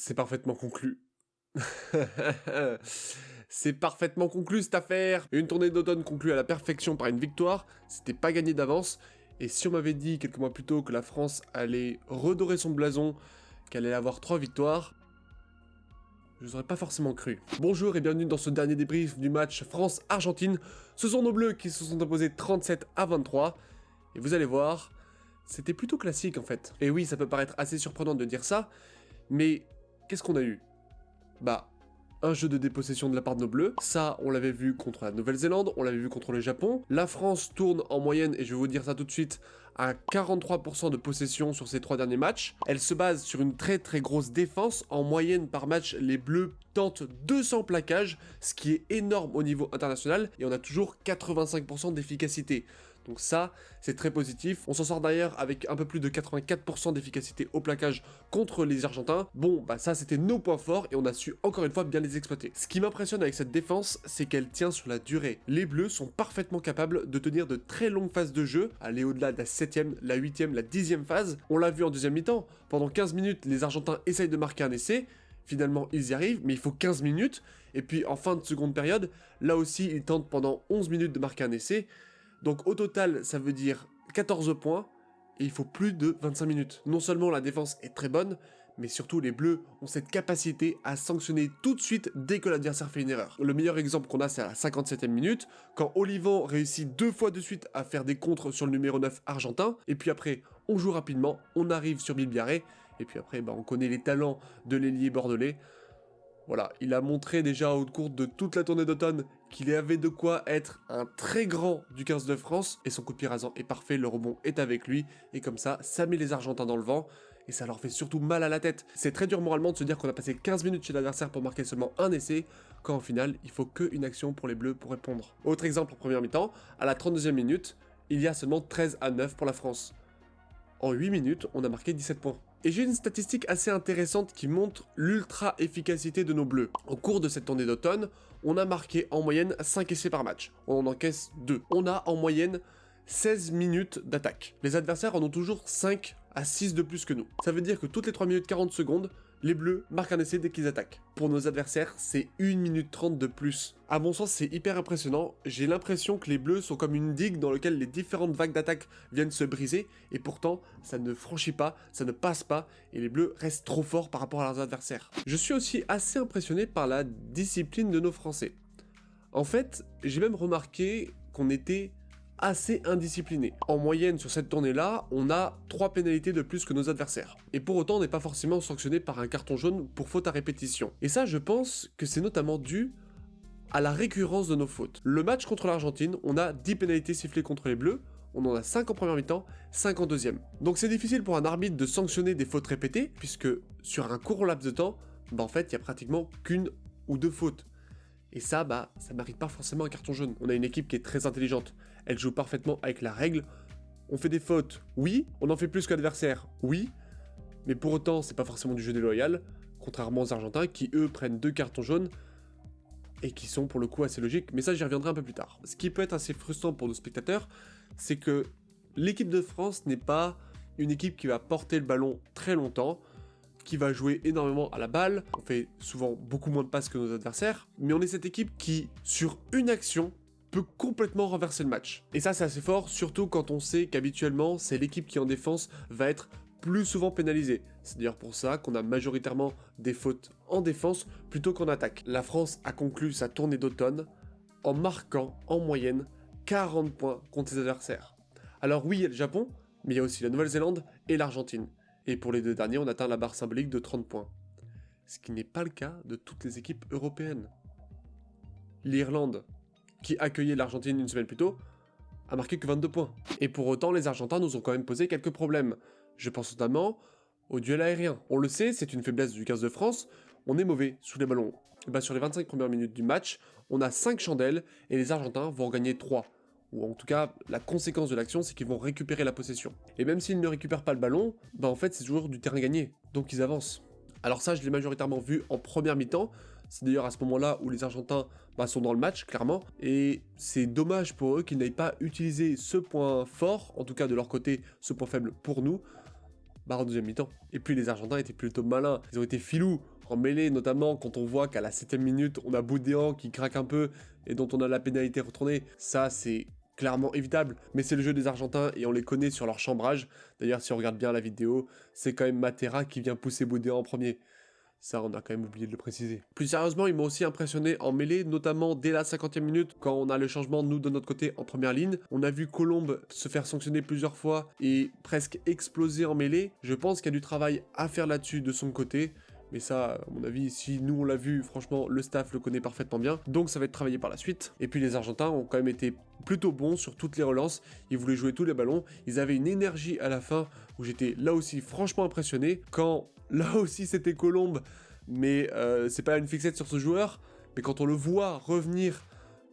C'est parfaitement conclu. C'est parfaitement conclu cette affaire. Une tournée d'automne conclue à la perfection par une victoire, c'était pas gagné d'avance. Et si on m'avait dit quelques mois plus tôt que la France allait redorer son blason, qu'elle allait avoir 3 victoires, je vous aurais pas forcément cru. Bonjour et bienvenue dans ce dernier débrief du match France-Argentine. Ce sont nos bleus qui se sont imposés 37-23. Et vous allez voir, c'était plutôt classique en fait. Et oui, ça peut paraître assez surprenant de dire ça, mais qu'est-ce qu'on a eu? Bah, un jeu de dépossession de la part de nos bleus, ça on l'avait vu contre la Nouvelle-Zélande, on l'avait vu contre le Japon. La France tourne en moyenne, et je vais vous dire ça tout de suite, à 43% de possession sur ces 3 derniers matchs. Elle se base sur une très grosse défense. En moyenne par match, les bleus tentent 200 plaquages, ce qui est énorme au niveau international, et on a toujours 85% d'efficacité. Donc ça, c'est très positif. On s'en sort d'ailleurs avec un peu plus de 84% d'efficacité au plaquage contre les Argentins. Bon, bah ça c'était nos points forts et on a su encore une fois bien les exploiter. Ce qui m'impressionne avec cette défense, c'est qu'elle tient sur la durée. Les Bleus sont parfaitement capables de tenir de très longues phases de jeu, aller au-delà de la 7ème, la 8ème, la 10ème phase. On l'a vu en deuxième mi-temps. Pendant 15 minutes, les Argentins essayent de marquer un essai. Finalement, ils y arrivent, mais il faut 15 minutes. Et puis en fin de seconde période, là aussi, ils tentent pendant 11 minutes de marquer un essai. Donc au total, ça veut dire 14 points, et il faut plus de 25 minutes. Non seulement la défense est très bonne, mais surtout les Bleus ont cette capacité à sanctionner tout de suite dès que l'adversaire fait une erreur. Le meilleur exemple qu'on a, c'est à la 57ème minute, quand Olivan réussit 2 fois de suite à faire des contres sur le numéro 9 argentin, et puis après, on joue rapidement, on arrive sur Bilbiaré, et puis après, on connaît les talents de l'ailier bordelais. Voilà, il a montré déjà au cours de toute la tournée d'automne qu'il avait de quoi être un très grand du 15 de France, et son coup de pied rasant est parfait, le rebond est avec lui, et comme ça met les Argentins dans le vent, et ça leur fait surtout mal à la tête. C'est très dur moralement de se dire qu'on a passé 15 minutes chez l'adversaire pour marquer seulement un essai, quand au final, il faut qu'une action pour les Bleus pour répondre. Autre exemple en première mi-temps, à la 32e minute, il y a seulement 13-9 pour la France. En 8 minutes, on a marqué 17 points. Et j'ai une statistique assez intéressante qui montre l'ultra-efficacité de nos bleus. Au cours de cette tournée d'automne, on a marqué en moyenne 5 essais par match. On en encaisse 2. On a en moyenne 16 minutes d'attaque. Les adversaires en ont toujours 5 à 6 de plus que nous. Ça veut dire que toutes les 3 minutes 40 secondes, les bleus marquent un essai dès qu'ils attaquent. Pour nos adversaires, c'est 1 minute 30 de plus. À mon sens, c'est hyper impressionnant. J'ai l'impression que les bleus sont comme une digue dans laquelle les différentes vagues d'attaque viennent se briser, et pourtant, ça ne franchit pas, ça ne passe pas, et les bleus restent trop forts par rapport à leurs adversaires. Je suis aussi assez impressionné par la discipline de nos Français. En fait, j'ai même remarqué qu'on était assez indiscipliné. En moyenne sur cette tournée-là, on a 3 pénalités de plus que nos adversaires. Et pour autant, on n'est pas forcément sanctionné par un carton jaune pour faute à répétition. Et ça, je pense que c'est notamment dû à la récurrence de nos fautes. Le match contre l'Argentine, on a 10 pénalités sifflées contre les Bleus, on en a 5 en première mi-temps, 5 en deuxième. Donc c'est difficile pour un arbitre de sanctionner des fautes répétées, puisque sur un court laps de temps, en fait, il y a pratiquement qu'une ou 2 fautes. Et ça mérite pas forcément un carton jaune. On a une équipe qui est très intelligente. Elle joue parfaitement avec la règle. On fait des fautes, oui. On en fait plus que l'adversaire, oui. Mais pour autant, c'est pas forcément du jeu déloyal. Contrairement aux Argentins qui, eux, prennent 2 cartons jaunes. Et qui sont pour le coup assez logiques. Mais ça, j'y reviendrai un peu plus tard. Ce qui peut être assez frustrant pour nos spectateurs, c'est que l'équipe de France n'est pas une équipe qui va porter le ballon très longtemps, qui va jouer énormément à la balle, on fait souvent beaucoup moins de passes que nos adversaires, mais on est cette équipe qui, sur une action, peut complètement renverser le match. Et ça c'est assez fort, surtout quand on sait qu'habituellement, c'est l'équipe qui en défense va être plus souvent pénalisée. C'est d'ailleurs pour ça qu'on a majoritairement des fautes en défense plutôt qu'en attaque. La France a conclu sa tournée d'automne en marquant en moyenne 40 points contre ses adversaires. Alors oui, il y a le Japon, mais il y a aussi la Nouvelle-Zélande et l'Argentine. Et pour les 2 derniers, on atteint la barre symbolique de 30 points. Ce qui n'est pas le cas de toutes les équipes européennes. L'Irlande, qui accueillait l'Argentine une semaine plus tôt, a marqué que 22 points. Et pour autant, les Argentins nous ont quand même posé quelques problèmes. Je pense notamment au duel aérien. On le sait, c'est une faiblesse du 15 de France, on est mauvais sous les ballons. Et sur les 25 premières minutes du match, on a 5 chandelles et les Argentins vont en gagner 3. Ou en tout cas, la conséquence de l'action, c'est qu'ils vont récupérer la possession. Et même s'ils ne récupèrent pas le ballon, en fait, c'est toujours du terrain gagné, donc ils avancent. Alors ça, je l'ai majoritairement vu en première mi-temps, c'est d'ailleurs à ce moment-là où les Argentins sont dans le match, clairement, et c'est dommage pour eux qu'ils n'aient pas utilisé ce point fort, en tout cas de leur côté, ce point faible pour nous, barre en deuxième mi-temps. Et puis les Argentins étaient plutôt malins, ils ont été filous, en mêlée notamment quand on voit qu'à la 7ème minute, on a Boudéan qui craque un peu et dont on a la pénalité retournée. Ça, c'est clairement évitable, mais c'est le jeu des Argentins et on les connaît sur leur chambrage. D'ailleurs, si on regarde bien la vidéo, c'est quand même Matera qui vient pousser Boudéan en premier. Ça, on a quand même oublié de le préciser. Plus sérieusement, ils m'ont aussi impressionné en mêlée, notamment dès la 50e minute, quand on a le changement, nous, de notre côté, en première ligne. On a vu Colombe se faire sanctionner plusieurs fois et presque exploser en mêlée. Je pense qu'il y a du travail à faire là-dessus de son côté. Mais ça, à mon avis, si nous on l'a vu, franchement, le staff le connaît parfaitement bien. Donc ça va être travaillé par la suite. Et puis les Argentins ont quand même été plutôt bons sur toutes les relances. Ils voulaient jouer tous les ballons. Ils avaient une énergie à la fin où j'étais là aussi franchement impressionné. Quand là aussi c'était Colombe, mais c'est pas une fixette sur ce joueur. Mais quand on le voit revenir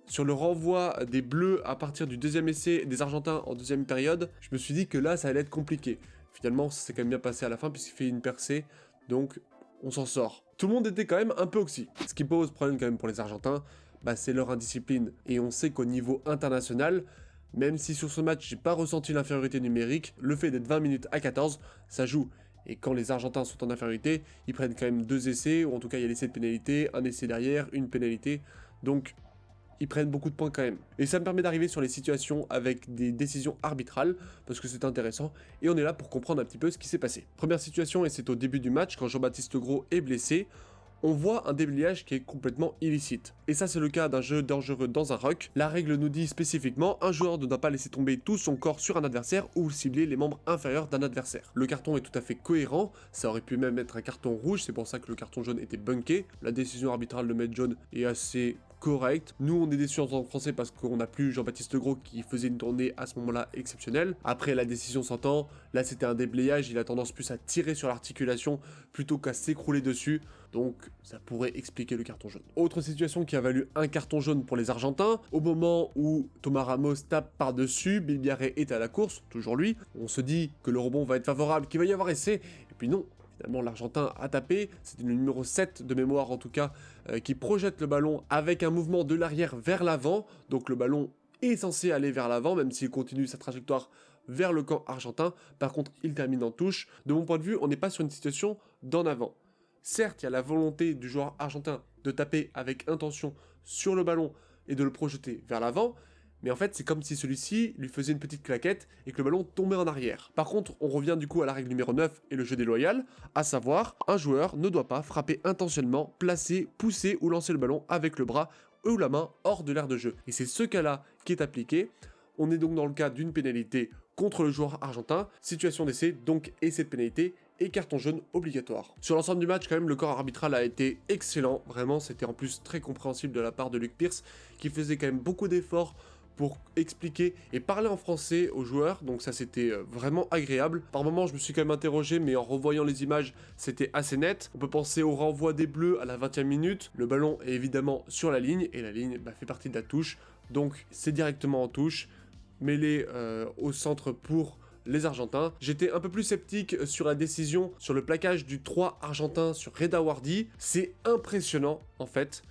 sur le renvoi des Bleus à partir du deuxième essai des Argentins en deuxième période, je me suis dit que là ça allait être compliqué. Finalement, ça s'est quand même bien passé à la fin puisqu'il fait une percée. Donc on s'en sort. Tout le monde était quand même un peu oxy. Ce qui pose problème quand même pour les Argentins, bah c'est leur indiscipline. Et on sait qu'au niveau international, même si sur ce match j'ai pas ressenti l'infériorité numérique, le fait d'être 20 minutes à 14, ça joue. Et quand les Argentins sont en infériorité, ils prennent quand même 2 essais, ou en tout cas il y a l'essai de pénalité, un essai derrière, une pénalité. Donc ils prennent beaucoup de points quand même. Et ça me permet d'arriver sur les situations avec des décisions arbitrales, parce que c'est intéressant, et on est là pour comprendre un petit peu ce qui s'est passé. Première situation, et c'est au début du match, quand Jean-Baptiste Gros est blessé, on voit un déblayage qui est complètement illicite. Et ça c'est le cas d'un jeu dangereux dans un ruck. La règle nous dit spécifiquement, un joueur ne doit pas laisser tomber tout son corps sur un adversaire ou cibler les membres inférieurs d'un adversaire. Le carton est tout à fait cohérent, ça aurait pu même être un carton rouge, c'est pour ça que le carton jaune était bunké. La décision arbitrale de mettre jaune est assez correct. Nous, on est déçus en tant que Français parce qu'on n'a plus Jean-Baptiste Gros qui faisait une tournée à ce moment-là exceptionnelle. Après, la décision s'entend. Là, c'était un déblayage. Il a tendance plus à tirer sur l'articulation plutôt qu'à s'écrouler dessus. Donc, ça pourrait expliquer le carton jaune. Autre situation qui a valu un carton jaune pour les Argentins. Au moment où Thomas Ramos tape par-dessus, Bilbiaré est à la course, toujours lui. On se dit que le rebond va être favorable, qu'il va y avoir essai. Et puis non. Finalement, l'Argentin a tapé, c'était le numéro 7 de mémoire en tout cas, qui projette le ballon avec un mouvement de l'arrière vers l'avant. Donc le ballon est censé aller vers l'avant, même s'il continue sa trajectoire vers le camp argentin. Par contre, il termine en touche. De mon point de vue, on n'est pas sur une situation d'en avant. Certes, il y a la volonté du joueur argentin de taper avec intention sur le ballon et de le projeter vers l'avant, mais en fait, c'est comme si celui-ci lui faisait une petite claquette et que le ballon tombait en arrière. Par contre, on revient du coup à la règle numéro 9 et le jeu déloyal, à savoir, un joueur ne doit pas frapper intentionnellement, placer, pousser ou lancer le ballon avec le bras ou la main hors de l'aire de jeu. Et c'est ce cas-là qui est appliqué. On est donc dans le cas d'une pénalité contre le joueur argentin, situation d'essai, donc essai de pénalité, et carton jaune obligatoire. Sur l'ensemble du match, quand même, le corps arbitral a été excellent. Vraiment, c'était en plus très compréhensible de la part de Luc Pierce, qui faisait quand même beaucoup d'efforts pour expliquer et parler en français aux joueurs, donc ça c'était vraiment agréable. Par moments je me suis quand même interrogé, mais en revoyant les images c'était assez net. On peut penser au renvoi des Bleus à la 20e minute, le ballon est évidemment sur la ligne, et la ligne fait partie de la touche, donc c'est directement en touche, mêlé au centre pour les Argentins. J'étais un peu plus sceptique sur la décision, sur le plaquage du 3 argentin sur Reda Wardi, c'est impressionnant en fait,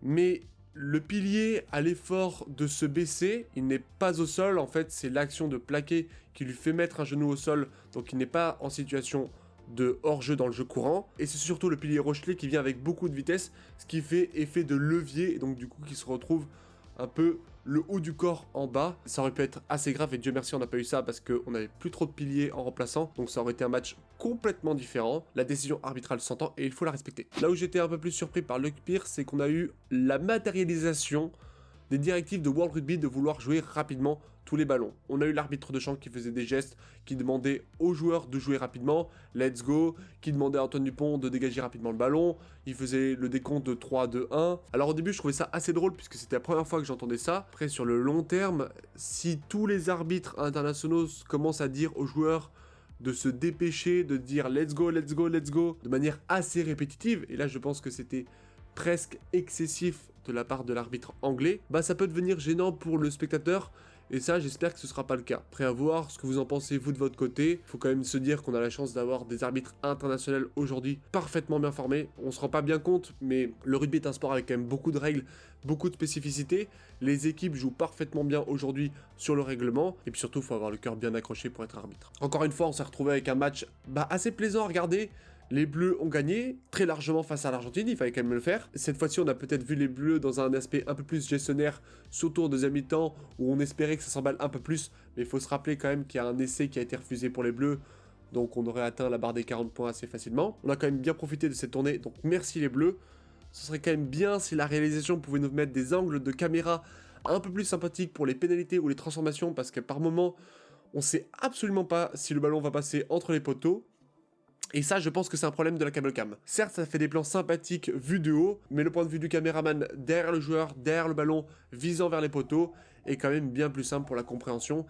mais le pilier a l'effort de se baisser, il n'est pas au sol, en fait c'est l'action de plaquer qui lui fait mettre un genou au sol, donc il n'est pas en situation de hors-jeu dans le jeu courant, et c'est surtout le pilier Rochelet qui vient avec beaucoup de vitesse, ce qui fait effet de levier, et donc du coup qui se retrouve un peu le haut du corps en bas. Ça aurait pu être assez grave, et Dieu merci on n'a pas eu ça parce qu'on n'avait plus trop de piliers en remplaçant, donc ça aurait été un match complètement différent. La décision arbitrale s'entend et il faut la respecter. Là où j'étais un peu plus surpris par Luc Pierce, c'est qu'on a eu la matérialisation des directives de World Rugby de vouloir jouer rapidement tous les ballons. On a eu l'arbitre de champ qui faisait des gestes, qui demandait aux joueurs de jouer rapidement, let's go, qui demandait à Antoine Dupont de dégager rapidement le ballon, il faisait le décompte de 3, 2, 1. Alors au début je trouvais ça assez drôle puisque c'était la première fois que j'entendais ça. Après sur le long terme, si tous les arbitres internationaux commencent à dire aux joueurs de se dépêcher, de dire let's go, let's go, let's go, de manière assez répétitive, et là je pense que c'était presque excessif de la part de l'arbitre anglais, bah ça peut devenir gênant pour le spectateur, Et ça, j'espère que ce sera pas le cas. Après à voir ce que vous en pensez vous de votre côté. Faut quand même se dire qu'on a la chance d'avoir des arbitres internationaux aujourd'hui parfaitement bien formés. On se rend pas bien compte, mais le rugby est un sport avec quand même beaucoup de règles, beaucoup de spécificités. Les équipes jouent parfaitement bien aujourd'hui sur le règlement. Et puis surtout, il faut avoir le cœur bien accroché pour être arbitre. Encore une fois, on s'est retrouvé avec un match assez plaisant à regarder. Les Bleus ont gagné très largement face à l'Argentine, il fallait quand même le faire. Cette fois-ci, on a peut-être vu les Bleus dans un aspect un peu plus gestionnaire, surtout en deuxième mi-temps, où on espérait que ça s'emballe un peu plus. Mais il faut se rappeler quand même qu'il y a un essai qui a été refusé pour les Bleus, donc on aurait atteint la barre des 40 points assez facilement. On a quand même bien profité de cette tournée, donc merci les Bleus. Ce serait quand même bien si la réalisation pouvait nous mettre des angles de caméra un peu plus sympathiques pour les pénalités ou les transformations, parce que par moment, on sait absolument pas si le ballon va passer entre les poteaux. Et ça, je pense que c'est un problème de la cable cam. Certes, ça fait des plans sympathiques vus de haut, mais le point de vue du caméraman derrière le joueur, derrière le ballon, visant vers les poteaux, est quand même bien plus simple pour la compréhension.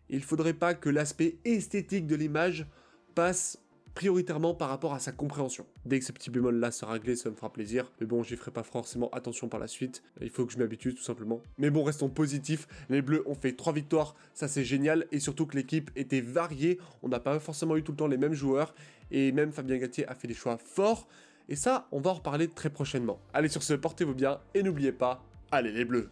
Il faudrait pas que l'aspect esthétique de l'image passe prioritairement par rapport à sa compréhension. Dès que ce petit bémol là sera réglé, ça me fera plaisir. Mais bon, j'y ferai pas forcément attention par la suite. Il faut que je m'habitue tout simplement. Mais bon, restons positifs. Les Bleus ont fait 3 victoires, ça c'est génial. Et surtout que l'équipe était variée. On n'a pas forcément eu tout le temps les mêmes joueurs. Et même Fabien Galtier a fait des choix forts. Et ça, on va en reparler très prochainement. Allez, sur ce, portez-vous bien et n'oubliez pas, allez les Bleus!